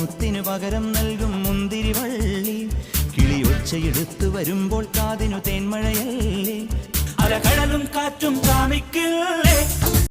മുത്തിനു പകരം നൽകും മുന്തിരിവള്ളി. കിളിയൊച്ചയെടുത്തു വരുമ്പോൾ കാതിനു തേന്മഴയല്ലേ. അലകടലും കാറ്റും കാമിക്കില്ലേ.